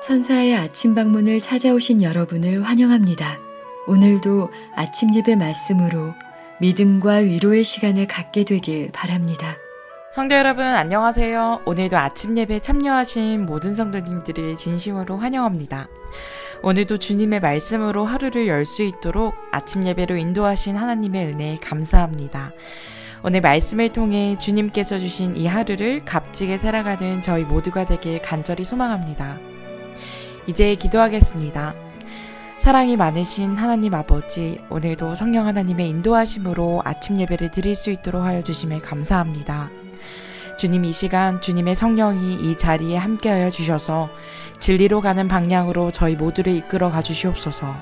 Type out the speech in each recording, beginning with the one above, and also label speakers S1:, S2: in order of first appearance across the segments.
S1: 천사의 아침 방문을 찾아오신 여러분을 환영합니다. 오늘도 아침 예배 말씀으로 믿음과 위로의 시간을 갖게 되길 바랍니다.
S2: 성도 여러분 안녕하세요. 오늘도 아침 예배 참여하신 모든 성도님들을 진심으로 환영합니다. 오늘도 주님의 말씀으로 하루를 열 수 있도록 아침 예배로 인도하신 하나님의 은혜에 감사합니다. 오늘 말씀을 통해 주님께서 주신 이 하루를 값지게 살아가는 저희 모두가 되길 간절히 소망합니다. 이제 기도하겠습니다. 사랑이 많으신 하나님 아버지, 오늘도 성령 하나님의 인도하심으로 아침 예배를 드릴 수 있도록 하여 주심에 감사합니다. 주님, 이 시간 주님의 성령이 이 자리에 함께하여 주셔서 진리로 가는 방향으로 저희 모두를 이끌어 가주시옵소서.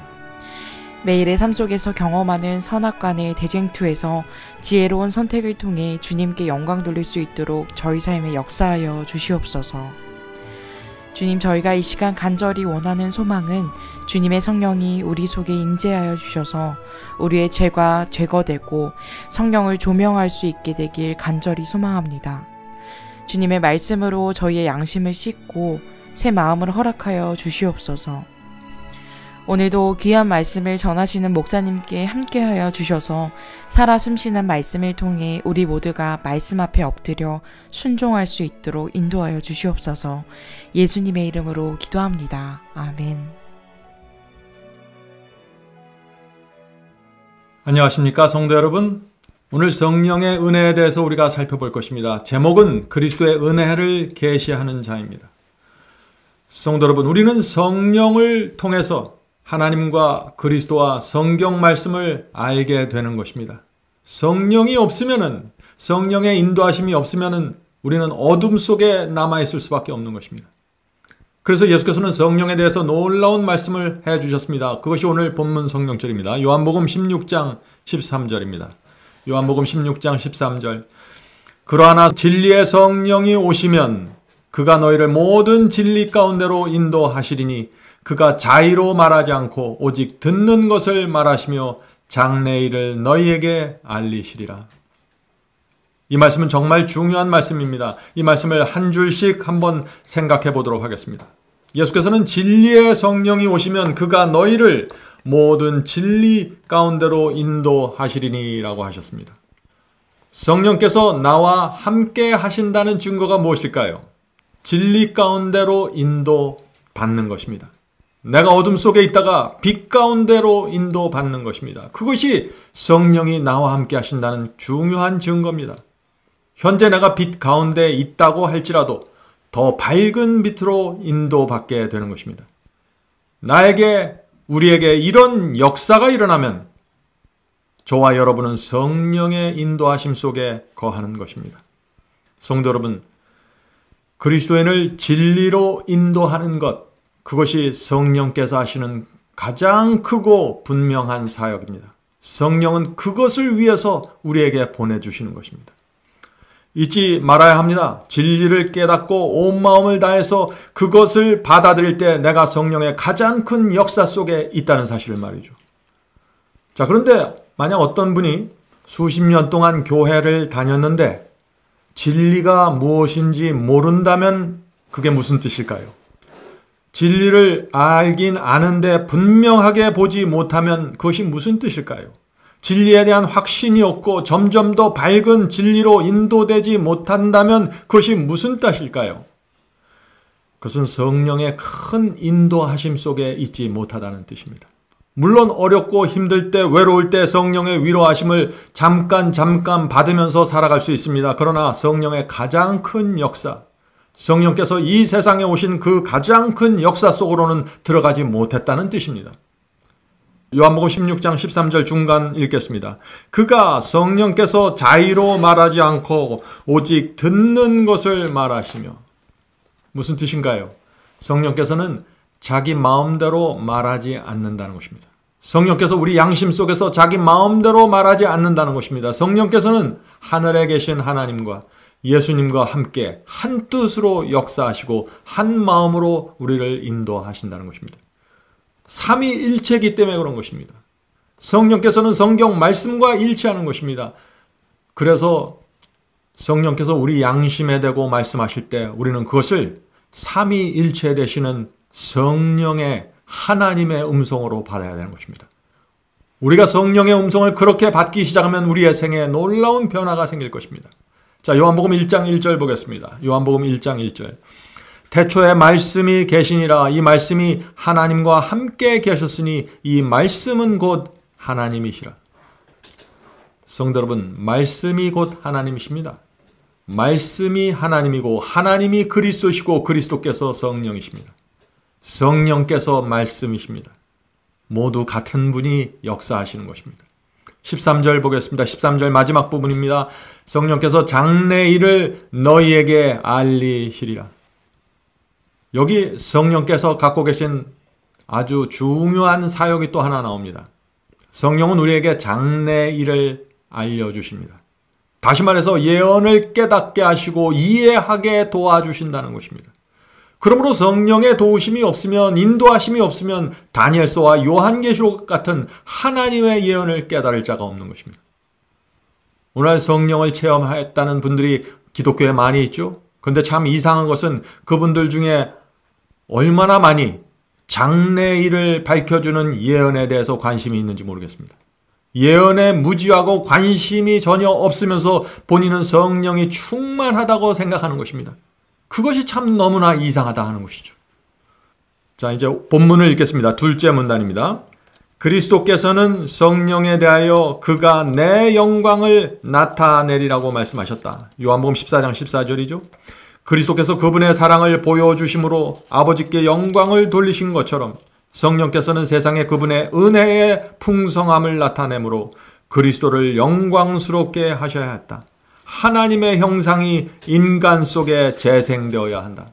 S2: 매일의 삶 속에서 경험하는 선악간의 대쟁투에서 지혜로운 선택을 통해 주님께 영광 돌릴 수 있도록 저희 삶에 역사하여 주시옵소서. 주님, 저희가 이 시간 간절히 원하는 소망은 주님의 성령이 우리 속에 임재하여 주셔서 우리의 죄가 제거되고 성령을 조명할 수 있게 되길 간절히 소망합니다. 주님의 말씀으로 저희의 양심을 씻고 새 마음을 허락하여 주시옵소서. 오늘도 귀한 말씀을 전하시는 목사님께 함께하여 주셔서 살아 숨쉬는 말씀을 통해 우리 모두가 말씀 앞에 엎드려 순종할 수 있도록 인도하여 주시옵소서. 예수님의 이름으로 기도합니다. 아멘.
S3: 안녕하십니까 성도 여러분. 오늘 성령의 은혜에 대해서 우리가 살펴볼 것입니다. 제목은 그리스도의 은혜를 계시하는 자입니다. 성도 여러분, 우리는 성령을 통해서 하나님과 그리스도와 성경 말씀을 알게 되는 것입니다. 성령이 없으면은, 성령의 인도하심이 없으면은 우리는 어둠 속에 남아있을 수밖에 없는 것입니다. 그래서 예수께서는 성령에 대해서 놀라운 말씀을 해주셨습니다. 그것이 오늘 본문 성경절입니다. 요한복음 16장 13절입니다. 요한복음 16장 13절. 그러나 진리의 성령이 오시면 그가 너희를 모든 진리 가운데로 인도하시리니 그가 자의로 말하지 않고 오직 듣는 것을 말하시며 장래일을 너희에게 알리시리라. 이 말씀은 정말 중요한 말씀입니다. 이 말씀을 한 줄씩 한번 생각해 보도록 하겠습니다. 예수께서는 진리의 성령이 오시면 그가 너희를 모든 진리 가운데로 인도하시리니 라고 하셨습니다. 성령께서 나와 함께 하신다는 증거가 무엇일까요? 진리 가운데로 인도받는 것입니다. 내가 어둠 속에 있다가 빛 가운데로 인도받는 것입니다. 그것이 성령이 나와 함께 하신다는 중요한 증거입니다. 현재 내가 빛 가운데 있다고 할지라도 더 밝은 빛으로 인도받게 되는 것입니다. 우리에게 이런 역사가 일어나면 저와 여러분은 성령의 인도하심 속에 거하는 것입니다. 성도 여러분, 그리스도인을 진리로 인도하는 것, 그것이 성령께서 하시는 가장 크고 분명한 사역입니다. 성령은 그것을 위해서 우리에게 보내주시는 것입니다. 잊지 말아야 합니다. 진리를 깨닫고 온 마음을 다해서 그것을 받아들일 때 내가 성령의 가장 큰 역사 속에 있다는 사실을 말이죠. 자, 그런데 만약 어떤 분이 수십 년 동안 교회를 다녔는데 진리가 무엇인지 모른다면 그게 무슨 뜻일까요? 진리를 알긴 아는데 분명하게 보지 못하면 그것이 무슨 뜻일까요? 진리에 대한 확신이 없고 점점 더 밝은 진리로 인도되지 못한다면 그것이 무슨 뜻일까요? 그것은 성령의 큰 인도하심 속에 있지 못하다는 뜻입니다. 물론 어렵고 힘들 때, 외로울 때 성령의 위로하심을 잠깐 받으면서 살아갈 수 있습니다. 그러나 성령의 가장 큰 역사, 성령께서 이 세상에 오신 그 가장 큰 역사 속으로는 들어가지 못했다는 뜻입니다. 요한복음 16장 13절 중간 읽겠습니다. 그가 성령께서 자의로 말하지 않고 오직 듣는 것을 말하시며. 무슨 뜻인가요? 성령께서는 자기 마음대로 말하지 않는다는 것입니다. 성령께서 우리 양심 속에서 자기 마음대로 말하지 않는다는 것입니다. 성령께서는 하늘에 계신 하나님과 예수님과 함께 한 뜻으로 역사하시고 한 마음으로 우리를 인도하신다는 것입니다. 삼위일체이기 때문에 그런 것입니다. 성령께서는 성경 말씀과 일치하는 것입니다. 그래서 성령께서 우리 양심에 대고 말씀하실 때 우리는 그것을 삼위일체 되시는 성령의 하나님의 음성으로 받아야 되는 것입니다. 우리가 성령의 음성을 그렇게 받기 시작하면 우리의 생애에 놀라운 변화가 생길 것입니다. 자, 요한복음 1장 1절 보겠습니다. 요한복음 1장 1절. 태초에 말씀이 계시니라. 이 말씀이 하나님과 함께 계셨으니 이 말씀은 곧 하나님이시라. 성도 여러분, 말씀이 곧 하나님이십니다. 말씀이 하나님이고 하나님이 그리스도시고 그리스도께서 성령이십니다. 성령께서 말씀이십니다. 모두 같은 분이 역사하시는 것입니다. 13절 보겠습니다. 13절 마지막 부분입니다. 성령께서 장래일을 너희에게 알리시리라. 여기 성령께서 갖고 계신 아주 중요한 사역이 또 하나 나옵니다. 성령은 우리에게 장래일을 알려주십니다. 다시 말해서 예언을 깨닫게 하시고 이해하게 도와주신다는 것입니다. 그러므로 성령의 도우심이 없으면, 인도하심이 없으면 다니엘서와 요한계시록 같은 하나님의 예언을 깨달을 자가 없는 것입니다. 오늘 성령을 체험했다는 분들이 기독교에 많이 있죠. 그런데 참 이상한 것은 그분들 중에 얼마나 많이 장래일을 밝혀주는 예언에 대해서 관심이 있는지 모르겠습니다. 예언에 무지하고 관심이 전혀 없으면서 본인은 성령이 충만하다고 생각하는 것입니다. 그것이 참 너무나 이상하다 하는 것이죠. 자, 이제 본문을 읽겠습니다. 둘째 문단입니다. 그리스도께서는 성령에 대하여 그가 내 영광을 나타내리라고 말씀하셨다. 요한복음 14장 14절이죠. 그리스도께서 그분의 사랑을 보여주심으로 아버지께 영광을 돌리신 것처럼 성령께서는 세상에 그분의 은혜의 풍성함을 나타내므로 그리스도를 영광스럽게 하셔야 했다. 하나님의 형상이 인간 속에 재생되어야 한다.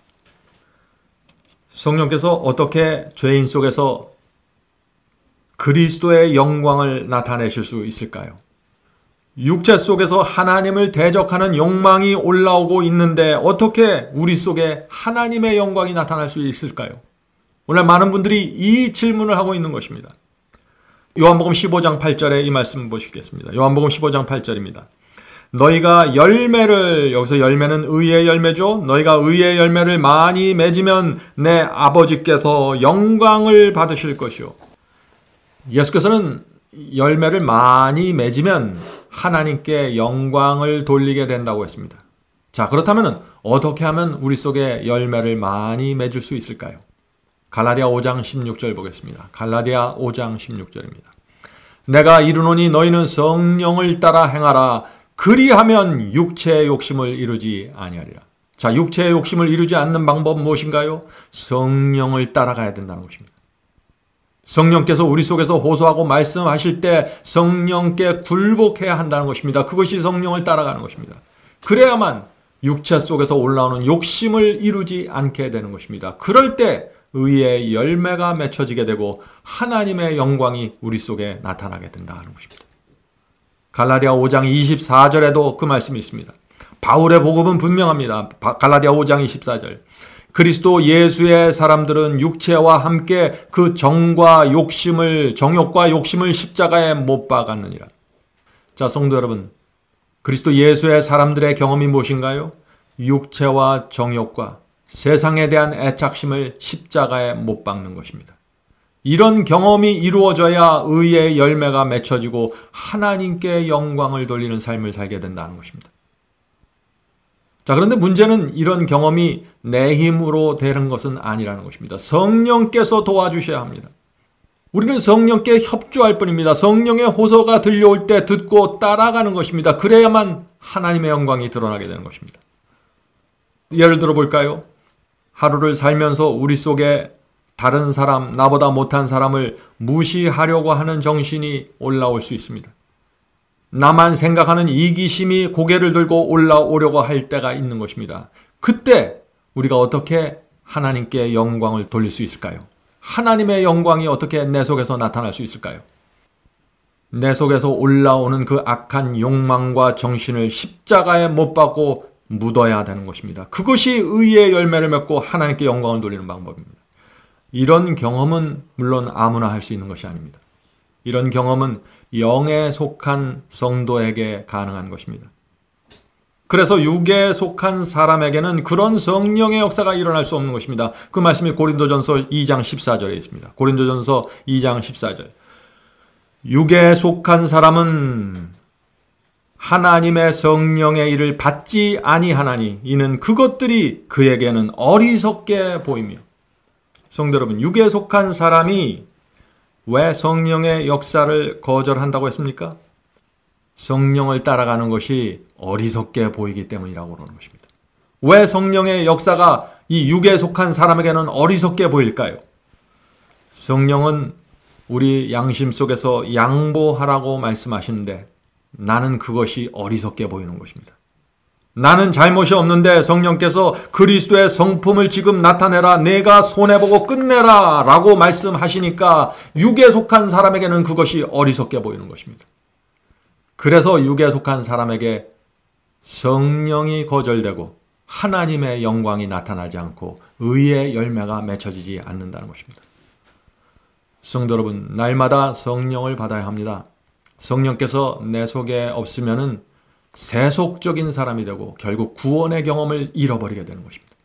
S3: 성령께서 어떻게 죄인 속에서 그리스도의 영광을 나타내실 수 있을까요? 육체 속에서 하나님을 대적하는 욕망이 올라오고 있는데 어떻게 우리 속에 하나님의 영광이 나타날 수 있을까요? 오늘 많은 분들이 이 질문을 하고 있는 것입니다. 요한복음 15장 8절에 이 말씀 보시겠습니다. 요한복음 15장 8절입니다. 너희가 열매를, 여기서 열매는 의의 열매죠. 너희가 의의 열매를 많이 맺으면 내 아버지께서 영광을 받으실 것이요. 예수께서는 열매를 많이 맺으면 하나님께 영광을 돌리게 된다고 했습니다. 자, 그렇다면 어떻게 하면 우리 속에 열매를 많이 맺을 수 있을까요? 갈라디아 5장 16절 보겠습니다. 갈라디아 5장 16절입니다. 내가 이르노니 너희는 성령을 따라 행하라. 그리하면 육체의 욕심을 이루지 아니하리라. 자, 육체의 욕심을 이루지 않는 방법은 무엇인가요? 성령을 따라가야 된다는 것입니다. 성령께서 우리 속에서 호소하고 말씀하실 때 성령께 굴복해야 한다는 것입니다. 그것이 성령을 따라가는 것입니다. 그래야만 육체 속에서 올라오는 욕심을 이루지 않게 되는 것입니다. 그럴 때 의의 열매가 맺혀지게 되고 하나님의 영광이 우리 속에 나타나게 된다는 것입니다. 갈라디아 5장 24절에도 그 말씀이 있습니다. 바울의 복음은 분명합니다. 갈라디아 5장 24절. 그리스도 예수의 사람들은 육체와 함께 그 정욕과 욕심을 십자가에 못 박았느니라. 자, 성도 여러분, 그리스도 예수의 사람들의 경험이 무엇인가요? 육체와 정욕과 세상에 대한 애착심을 십자가에 못 박는 것입니다. 이런 경험이 이루어져야 의의 열매가 맺혀지고 하나님께 영광을 돌리는 삶을 살게 된다는 것입니다. 자, 그런데 문제는 이런 경험이 내 힘으로 되는 것은 아니라는 것입니다. 성령께서 도와주셔야 합니다. 우리는 성령께 협조할 뿐입니다. 성령의 호소가 들려올 때 듣고 따라가는 것입니다. 그래야만 하나님의 영광이 드러나게 되는 것입니다. 예를 들어 볼까요? 하루를 살면서 우리 속에 다른 사람, 나보다 못한 사람을 무시하려고 하는 정신이 올라올 수 있습니다. 나만 생각하는 이기심이 고개를 들고 올라오려고 할 때가 있는 것입니다. 그때 우리가 어떻게 하나님께 영광을 돌릴 수 있을까요? 하나님의 영광이 어떻게 내 속에서 나타날 수 있을까요? 내 속에서 올라오는 그 악한 욕망과 정신을 십자가에 못 박고 묻어야 되는 것입니다. 그것이 의의 열매를 맺고 하나님께 영광을 돌리는 방법입니다. 이런 경험은 물론 아무나 할 수 있는 것이 아닙니다. 이런 경험은 영에 속한 성도에게 가능한 것입니다. 그래서 육에 속한 사람에게는 그런 성령의 역사가 일어날 수 없는 것입니다. 그 말씀이 고린도전서 2장 14절에 있습니다. 고린도전서 2장 14절. 육에 속한 사람은 하나님의 성령의 일을 받지 아니하나니 이는 그것들이 그에게는 어리석게 보이며. 성도 여러분, 육에 속한 사람이 왜 성령의 역사를 거절한다고 했습니까? 성령을 따라가는 것이 어리석게 보이기 때문이라고 그러는 것입니다. 왜 성령의 역사가 이 육에 속한 사람에게는 어리석게 보일까요? 성령은 우리 양심 속에서 양보하라고 말씀하시는데 나는 그것이 어리석게 보이는 것입니다. 나는 잘못이 없는데 성령께서 그리스도의 성품을 지금 나타내라, 내가 손해보고 끝내라 라고 말씀하시니까 육에 속한 사람에게는 그것이 어리석게 보이는 것입니다. 그래서 육에 속한 사람에게 성령이 거절되고 하나님의 영광이 나타나지 않고 의의 열매가 맺혀지지 않는다는 것입니다. 성도 여러분, 날마다 성령을 받아야 합니다. 성령께서 내 속에 없으면은 세속적인 사람이 되고 결국 구원의 경험을 잃어버리게 되는 것입니다.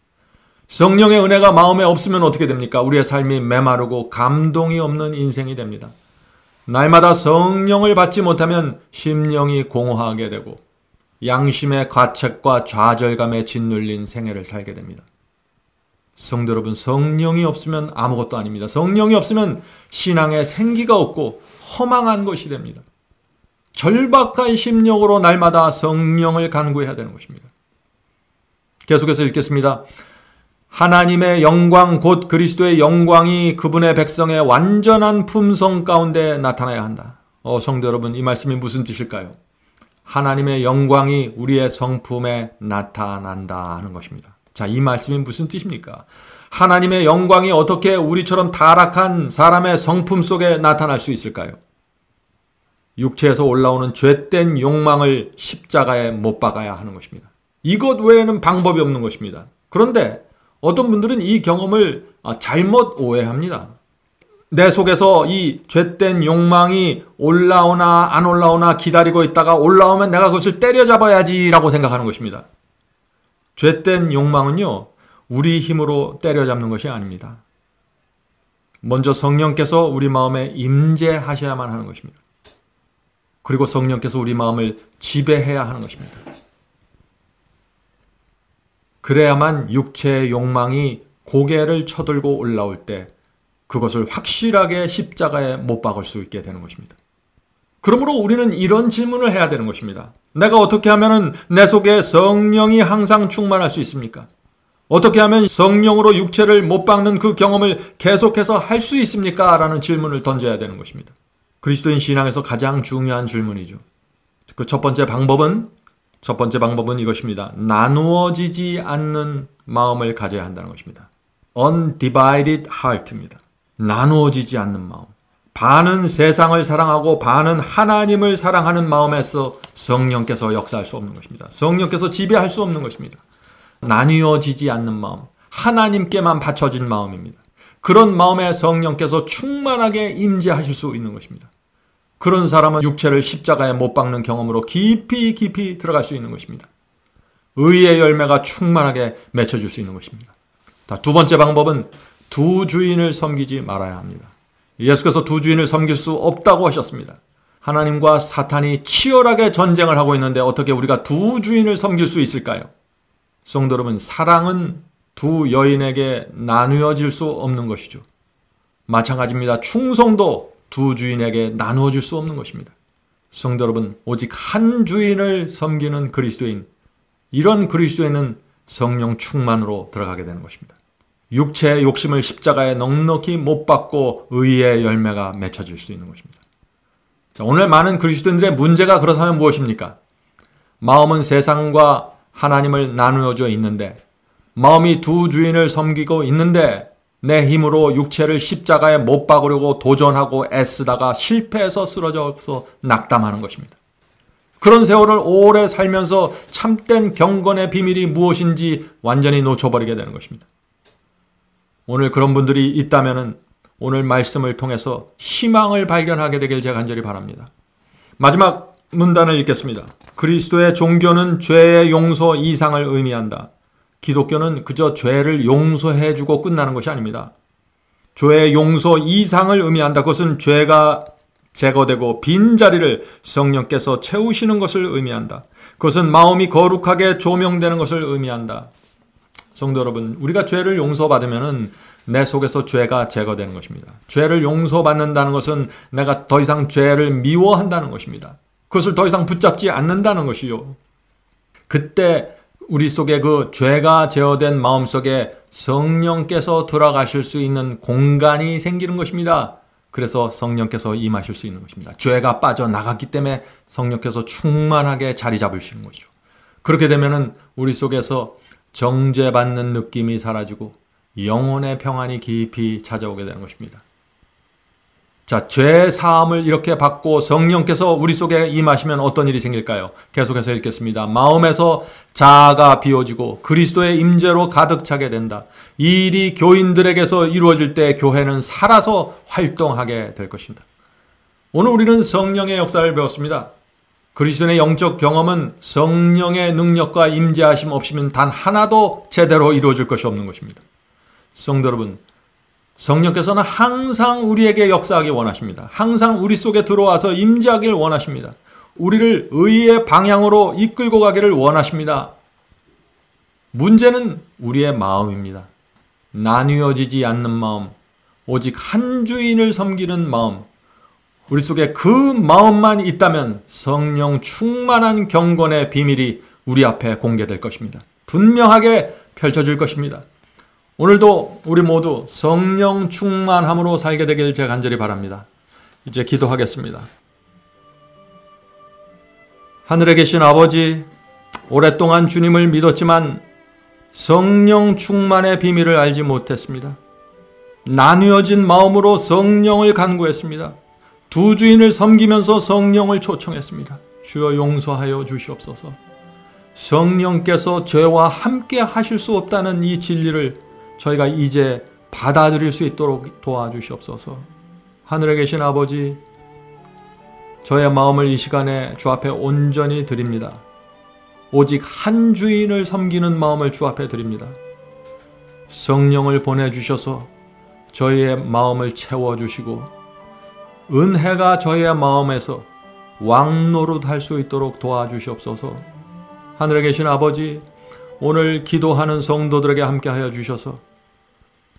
S3: 성령의 은혜가 마음에 없으면 어떻게 됩니까? 우리의 삶이 메마르고 감동이 없는 인생이 됩니다. 날마다 성령을 받지 못하면 심령이 공허하게 되고 양심의 가책과 좌절감에 짓눌린 생애를 살게 됩니다. 성도 여러분, 성령이 없으면 아무것도 아닙니다. 성령이 없으면 신앙에 생기가 없고 허망한 것이 됩니다. 절박한 심령으로 날마다 성령을 간구해야 되는 것입니다. 계속해서 읽겠습니다. 하나님의 영광 곧 그리스도의 영광이 그분의 백성의 완전한 품성 가운데 나타나야 한다. 성도 여러분, 이 말씀이 무슨 뜻일까요? 하나님의 영광이 우리의 성품에 나타난다 하는 것입니다. 자, 이 말씀이 무슨 뜻입니까? 하나님의 영광이 어떻게 우리처럼 타락한 사람의 성품 속에 나타날 수 있을까요? 육체에서 올라오는 죄된 욕망을 십자가에 못 박아야 하는 것입니다. 이것 외에는 방법이 없는 것입니다. 그런데 어떤 분들은 이 경험을 잘못 오해합니다. 내 속에서 이 죄된 욕망이 올라오나 안 올라오나 기다리고 있다가 올라오면 내가 그것을 때려잡아야지라고 생각하는 것입니다. 죄된 욕망은요, 우리 힘으로 때려잡는 것이 아닙니다. 먼저 성령께서 우리 마음에 임재하셔야만 하는 것입니다. 그리고 성령께서 우리 마음을 지배해야 하는 것입니다. 그래야만 육체의 욕망이 고개를 쳐들고 올라올 때 그것을 확실하게 십자가에 못 박을 수 있게 되는 것입니다. 그러므로 우리는 이런 질문을 해야 되는 것입니다. 내가 어떻게 하면 내 속에 성령이 항상 충만할 수 있습니까? 어떻게 하면 성령으로 육체를 못 박는 그 경험을 계속해서 할 수 있습니까? 라는 질문을 던져야 되는 것입니다. 그리스도인 신앙에서 가장 중요한 질문이죠. 그 첫 번째 방법은 이것입니다. 나누어지지 않는 마음을 가져야 한다는 것입니다. Undivided heart입니다. 나누어지지 않는 마음. 반은 세상을 사랑하고 반은 하나님을 사랑하는 마음에서 성령께서 역사할 수 없는 것입니다. 성령께서 지배할 수 없는 것입니다. 나뉘어지지 않는 마음, 하나님께만 바쳐진 마음입니다. 그런 마음에 성령께서 충만하게 임재하실 수 있는 것입니다. 그런 사람은 육체를 십자가에 못 박는 경험으로 깊이 들어갈 수 있는 것입니다. 의의 열매가 충만하게 맺혀질 수 있는 것입니다. 두 번째 방법은 두 주인을 섬기지 말아야 합니다. 예수께서 두 주인을 섬길 수 없다고 하셨습니다. 하나님과 사탄이 치열하게 전쟁을 하고 있는데 어떻게 우리가 두 주인을 섬길 수 있을까요? 성도 여러분, 사랑은 두 여인에게 나누어질 수 없는 것이죠. 마찬가지입니다. 충성도 두 주인에게 나누어질 수 없는 것입니다. 성도 여러분, 오직 한 주인을 섬기는 그리스도인, 이런 그리스도인은 성령 충만으로 들어가게 되는 것입니다. 육체의 욕심을 십자가에 넉넉히 못 박고 의의 열매가 맺혀질 수 있는 것입니다. 자, 오늘 많은 그리스도인들의 문제가 그렇다면 무엇입니까? 마음은 세상과 하나님을 나누어져 있는데, 마음이 두 주인을 섬기고 있는데 내 힘으로 육체를 십자가에 못 박으려고 도전하고 애쓰다가 실패해서 쓰러져서 낙담하는 것입니다. 그런 세월을 오래 살면서 참된 경건의 비밀이 무엇인지 완전히 놓쳐버리게 되는 것입니다. 오늘 그런 분들이 있다면 오늘 말씀을 통해서 희망을 발견하게 되길 제가 간절히 바랍니다. 마지막 문단을 읽겠습니다. 그리스도의 종교는 죄의 용서 이상을 의미한다. 기독교는 그저 죄를 용서해주고 끝나는 것이 아닙니다. 죄의 용서 이상을 의미한다. 그것은 죄가 제거되고 빈자리를 성령께서 채우시는 것을 의미한다. 그것은 마음이 거룩하게 조명되는 것을 의미한다. 성도 여러분, 우리가 죄를 용서받으면 내 속에서 죄가 제거되는 것입니다. 죄를 용서받는다는 것은 내가 더 이상 죄를 미워한다는 것입니다. 그것을 더 이상 붙잡지 않는다는 것이요. 그때 우리 속에 그 죄가 제어된 마음속에 성령께서 들어가실 수 있는 공간이 생기는 것입니다. 그래서 성령께서 임하실 수 있는 것입니다. 죄가 빠져나갔기 때문에 성령께서 충만하게 자리 잡으시는 거죠. 그렇게 되면은 우리 속에서 정죄받는 느낌이 사라지고 영혼의 평안이 깊이 찾아오게 되는 것입니다. 자, 죄 사함을 이렇게 받고 성령께서 우리 속에 임하시면 어떤 일이 생길까요? 계속해서 읽겠습니다. 마음에서 자아가 비워지고 그리스도의 임재로 가득 차게 된다. 이 일이 교인들에게서 이루어질 때 교회는 살아서 활동하게 될 것입니다. 오늘 우리는 성령의 역사를 배웠습니다. 그리스도의 영적 경험은 성령의 능력과 임재하심 없이면 단 하나도 제대로 이루어질 것이 없는 것입니다. 성도 여러분, 성령께서는 항상 우리에게 역사하기 원하십니다. 항상 우리 속에 들어와서 임재하기를 원하십니다. 우리를 의의 방향으로 이끌고 가기를 원하십니다. 문제는 우리의 마음입니다. 나뉘어지지 않는 마음, 오직 한 주인을 섬기는 마음, 우리 속에 그 마음만 있다면 성령 충만한 경건의 비밀이 우리 앞에 공개될 것입니다. 분명하게 펼쳐질 것입니다. 오늘도 우리 모두 성령 충만함으로 살게 되길 제가 간절히 바랍니다. 이제 기도하겠습니다. 하늘에 계신 아버지, 오랫동안 주님을 믿었지만 성령 충만의 비밀을 알지 못했습니다. 나뉘어진 마음으로 성령을 간구했습니다. 두 주인을 섬기면서 성령을 초청했습니다. 주여 용서하여 주시옵소서. 성령께서 죄와 함께 하실 수 없다는 이 진리를 저희가 이제 받아들일 수 있도록 도와주시옵소서. 하늘에 계신 아버지, 저의 마음을 이 시간에 주 앞에 온전히 드립니다. 오직 한 주인을 섬기는 마음을 주 앞에 드립니다. 성령을 보내주셔서 저희의 마음을 채워주시고 은혜가 저희의 마음에서 왕노릇할 수 있도록 도와주시옵소서. 하늘에 계신 아버지, 오늘 기도하는 성도들에게 함께하여 주셔서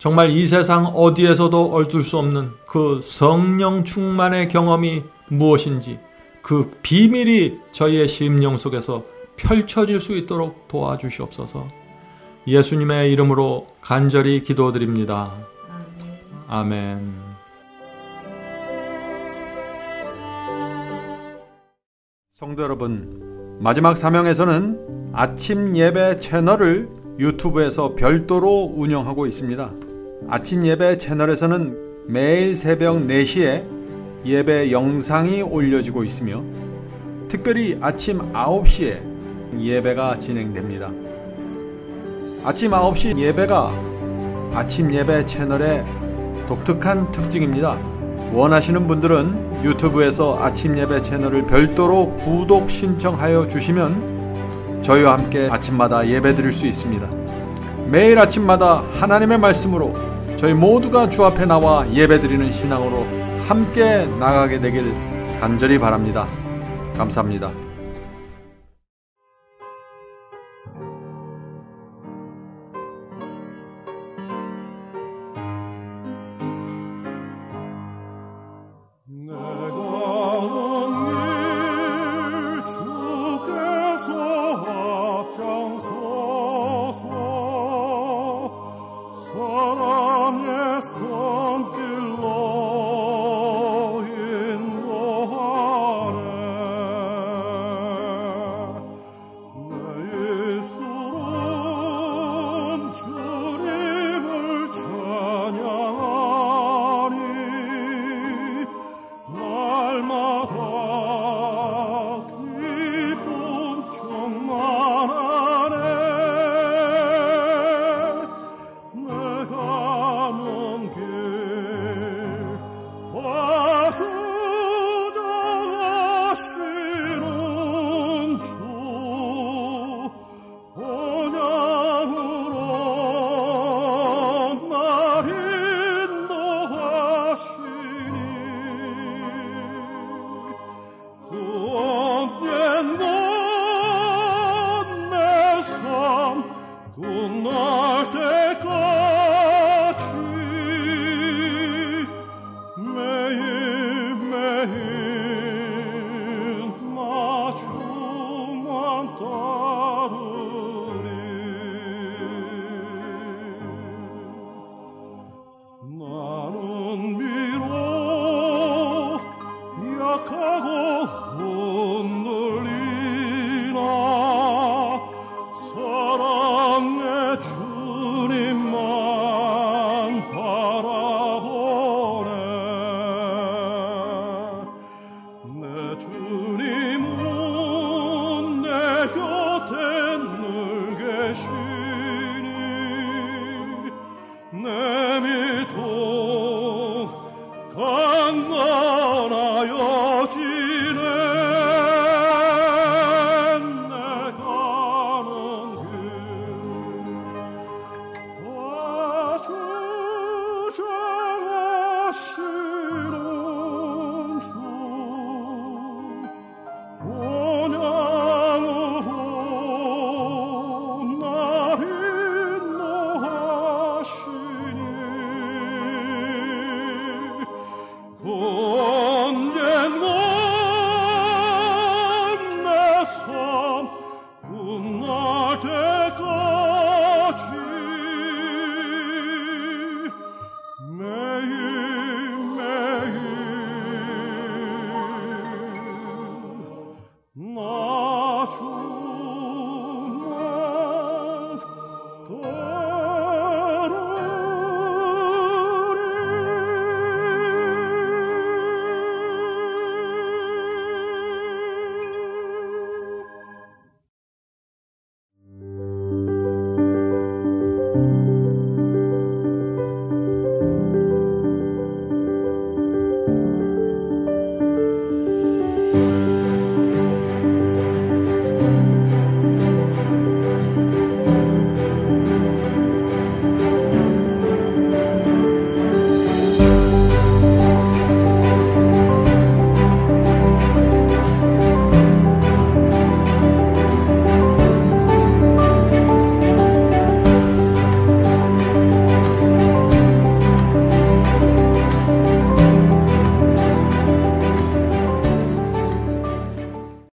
S3: 정말 이 세상 어디에서도 얻을 수 없는 그 성령 충만의 경험이 무엇인지 그 비밀이 저희의 심령 속에서 펼쳐질 수 있도록 도와주시옵소서. 예수님의 이름으로 간절히 기도드립니다. 아멘. 성도 여러분, 마지막 사명에서는 아침 예배 채널을 유튜브에서 별도로 운영하고 있습니다. 아침 예배 채널에서는 매일 새벽 4시에 예배 영상이 올려지고 있으며 특별히 아침 9시에 예배가 진행됩니다. 아침 9시 예배가 아침 예배 채널의 독특한 특징입니다. 원하시는 분들은 유튜브에서 아침 예배 채널을 별도로 구독 신청하여 주시면 저희와 함께 아침마다 예배 드릴 수 있습니다. 매일 아침마다 하나님의 말씀으로 저희 모두가 주 앞에 나와 예배 드리는 신앙으로 함께 나가게 되길 간절히 바랍니다. 감사합니다.
S4: 내 믿음